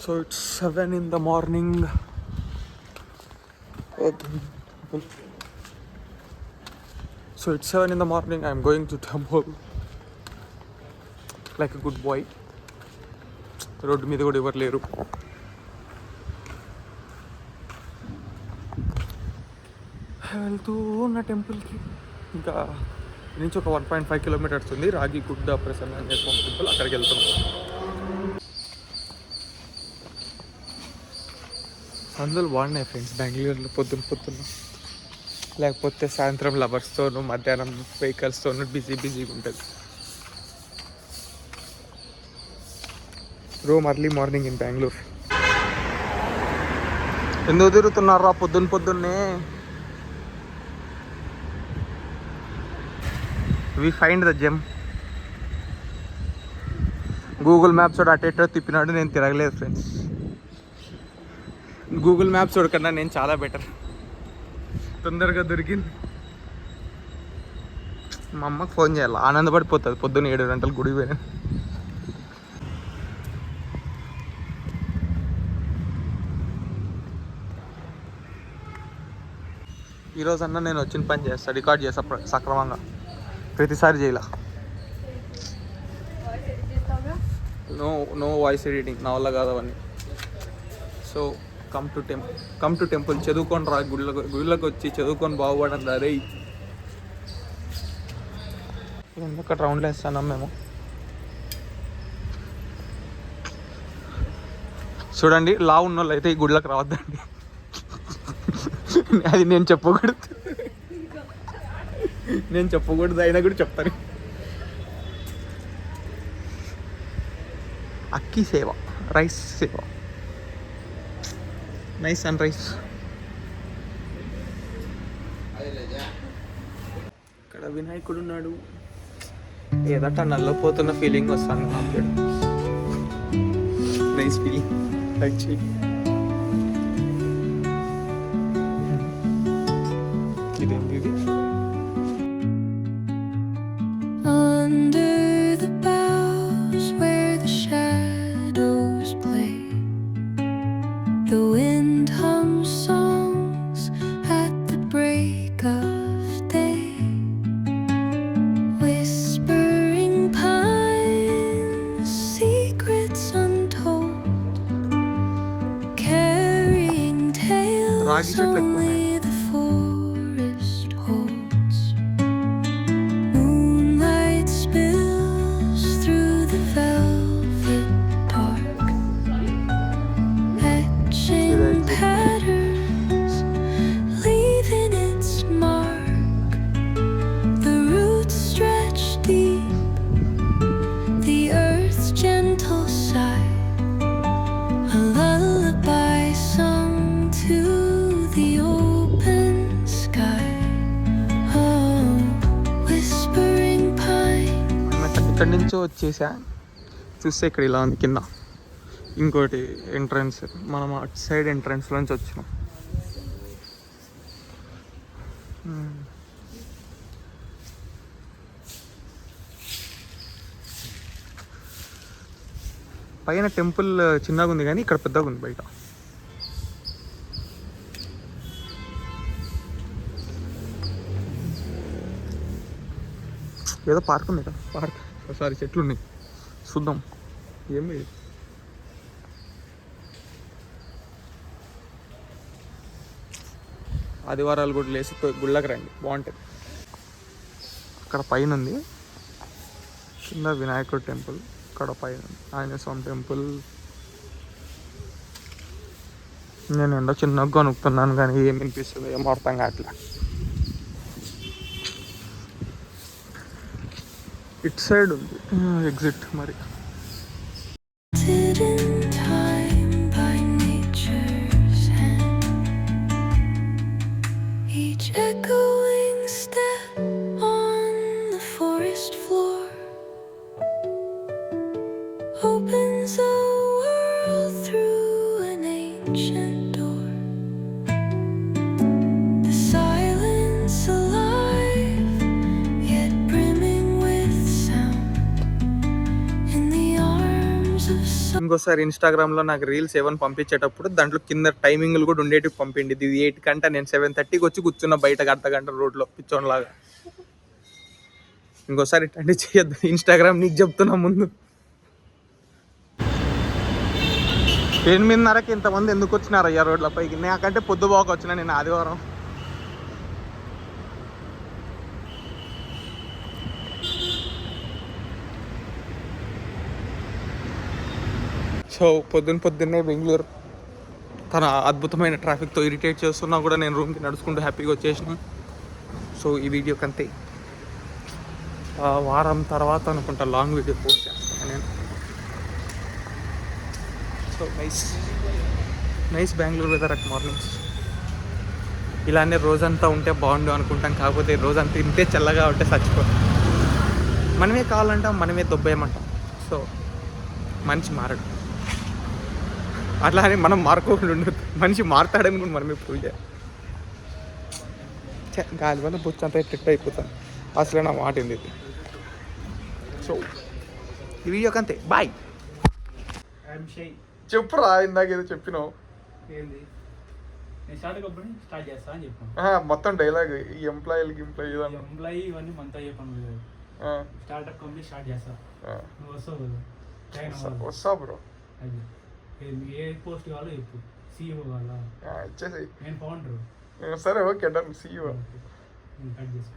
So it's 7 in the morning. So it's 7 in the morning. I'm going to temple like a good boy. Road మీద కూడా ఎవరు లేరు. వెళ్తూ ఉన్న టెంపుల్కి ఇంకా నుంచి ఒక 1.5 కిలోమీటర్స్ ఉంది. రాగిగుడ్డ ప్రసన్న ఆంజనేయ స్వామి టెంపుల్, అక్కడికి వెళ్తున్నాం. సందులు బాగున్నాయి ఫ్రెండ్స్ బెంగళూరులో పొద్దున్న. లేకపోతే సాయంత్రం లవర్స్తోనూ మధ్యాహ్నం వెహికల్స్తోనూ బిజీగా ఉంటుంది. Roam early morning in Bengaluru. ఎందుకు తిరుగుతున్నారా పొద్దున్నే? We find the gem. Google Maps వాడు అటేటో తిప్పినాడు, నేను తిరగలేదు ఫ్రెండ్స్. గూగుల్ మ్యాప్స్ కన్నా నేను చాలా బెటర్, తొందరగా దొరికింది. మా అమ్మకి ఫోన్ చేయాలి, ఆనందపడిపోతుంది. పొద్దున్న 7 గంటలకు గుడికి పోయినా. ఈరోజు అన్న నేను వచ్చిన పని చేస్తాను, రికార్డ్ చేస్తా సక్రమంగా. ప్రతిసారి చేయలా. నో వాయిస్ ఎడిటింగ్ నా వల్ల కాదు అవన్నీ. So come to temple. చదువుకొని రా, గుళ్ళకి వచ్చి చదువుకొని బాగుపడండి. అరే ఎందుకు రౌండ్లు వేస్తున్నాం మేము. చూడండి, లా ఉన్న వాళ్ళు అయితే ఈ గుళ్ళకి రావద్దండి. అది నేను చెప్పకూడదు, అయినా కూడా చెప్తాను. అక్కి సేవ, రైస్ సేవ, నైస్ అండ్ రైస్. ఇక్కడ వినాయకుడు ఉన్నాడు. ఏదట నల్లపోతున్న ఫీలింగ్ వస్తాను నాకు. Nice feeling actually. ఇదేంటి ఇది? రాగి చెట్లు ఎక్కువ ఉన్నాయి. ఇక్కడి నుంచో వచ్చేసా. చూస్తే ఇక్కడ ఇలా ఉంది కింద. ఇంకోటి ఎంట్రన్స్, మనం అటు సైడ్ ఎంట్రన్స్ నుంచి వచ్చినాం. పైన టెంపుల్ చిన్నగా ఉంది కానీ ఇక్కడ పెద్దగా ఉంది బయట. ఏదో పార్క్ ఉంది కదా, పార్క్ ఒకసారి చెట్లు ఉన్నాయి చూద్దాం. ఏమి ఆదివారాలు కూడా లేసి గుళ్ళకి రండి, బాగుంటుంది. అక్కడ పైన ఉంది కింద వినాయకుడు టెంపుల్, ఇక్కడ పైన ఆంజనేయ స్వామి టెంపుల్. నేను ఎండ చిన్నగా కొనుక్కున్నాను కానీ ఏం వినిపిస్తుంది ఏం అర్థం కావట్లే. ఇట్ సైడ్ ఉంది ఎగ్జిట్. మరి ఇంకోసారి ఇన్స్టాగ్రామ్లో నాకు రీల్స్ ఏమైనా పంపించేటప్పుడు దాంట్లో కింద టైమింగ్లు కూడా ఉండేటివి పంపిండి. ఇది 8 కంటే నేను 7:30కి వచ్చి కూర్చున్న బయటకు అర్ధగంట రోడ్లో పిచ్చోన్లాగా. ఇంకోసారి ఇట్లాంటి చేయొద్దు. ఇన్స్టాగ్రామ్ నీకు చెప్తున్నా ముందు. 8:30కి ఇంతమంది ఎందుకు వచ్చినారు అయ్యా రోడ్ల పైకి? నాకంటే పొద్దుపోక వచ్చిన నేను ఆదివారం. సో పొద్దున్నే బెంగళూరు తన అద్భుతమైన ట్రాఫిక్తో ఇరిటేట్ చేస్తున్నా కూడా నేను రూమ్కి నడుచుకుంటూ హ్యాపీగా వచ్చేసినాను. సో ఈ వీడియోకి అంతే. వారం తర్వాత అనుకుంటా లాంగ్ వీడియో పోస్ట్ చేస్తాను నేను. So nice Bengaluru weather at mornings. ఇలానే రోజంతా ఉంటే బాగుండు అనుకుంటాం, కాకపోతే రోజంతా ఇంతే చల్లగా ఉంటే చచ్చిపో. మనమే కావాలంటాం, మనమే దొబ్బేయమంటాం. సో మనిషి మారడు. అట్లా అని మనం మారుకోకుండా ఉండదు. మనిషి మారుతాడని కూడా మనమే ప్రూవ్ చేయాలి. గాలి వల్ల బుచ్చంతా ట్రిట్ అయిపోతాను. అసలే నా మాట ఏంది ఇది. సో ఈ వీడియోకి అంతే. బాయ్. చెప్పురా, ఇందాక ఏదో చెప్పినావు. మొత్తం డైలాగ్ ఈ ఎంప్లాయీ ఇవన్నీ మనతో చెప్పండి. స్టార్ట్అప్ కంపెనీ స్టార్ట్ చేస్తా. వస్తా బ్రో. ఏ పోస్ట్ కావాలో చెప్పు. సీఈఓ కావాలా? ఇచ్చేసి నేను ఫౌండర్. సరే ఓకే డన్. సీఈఓ కట్ చేసి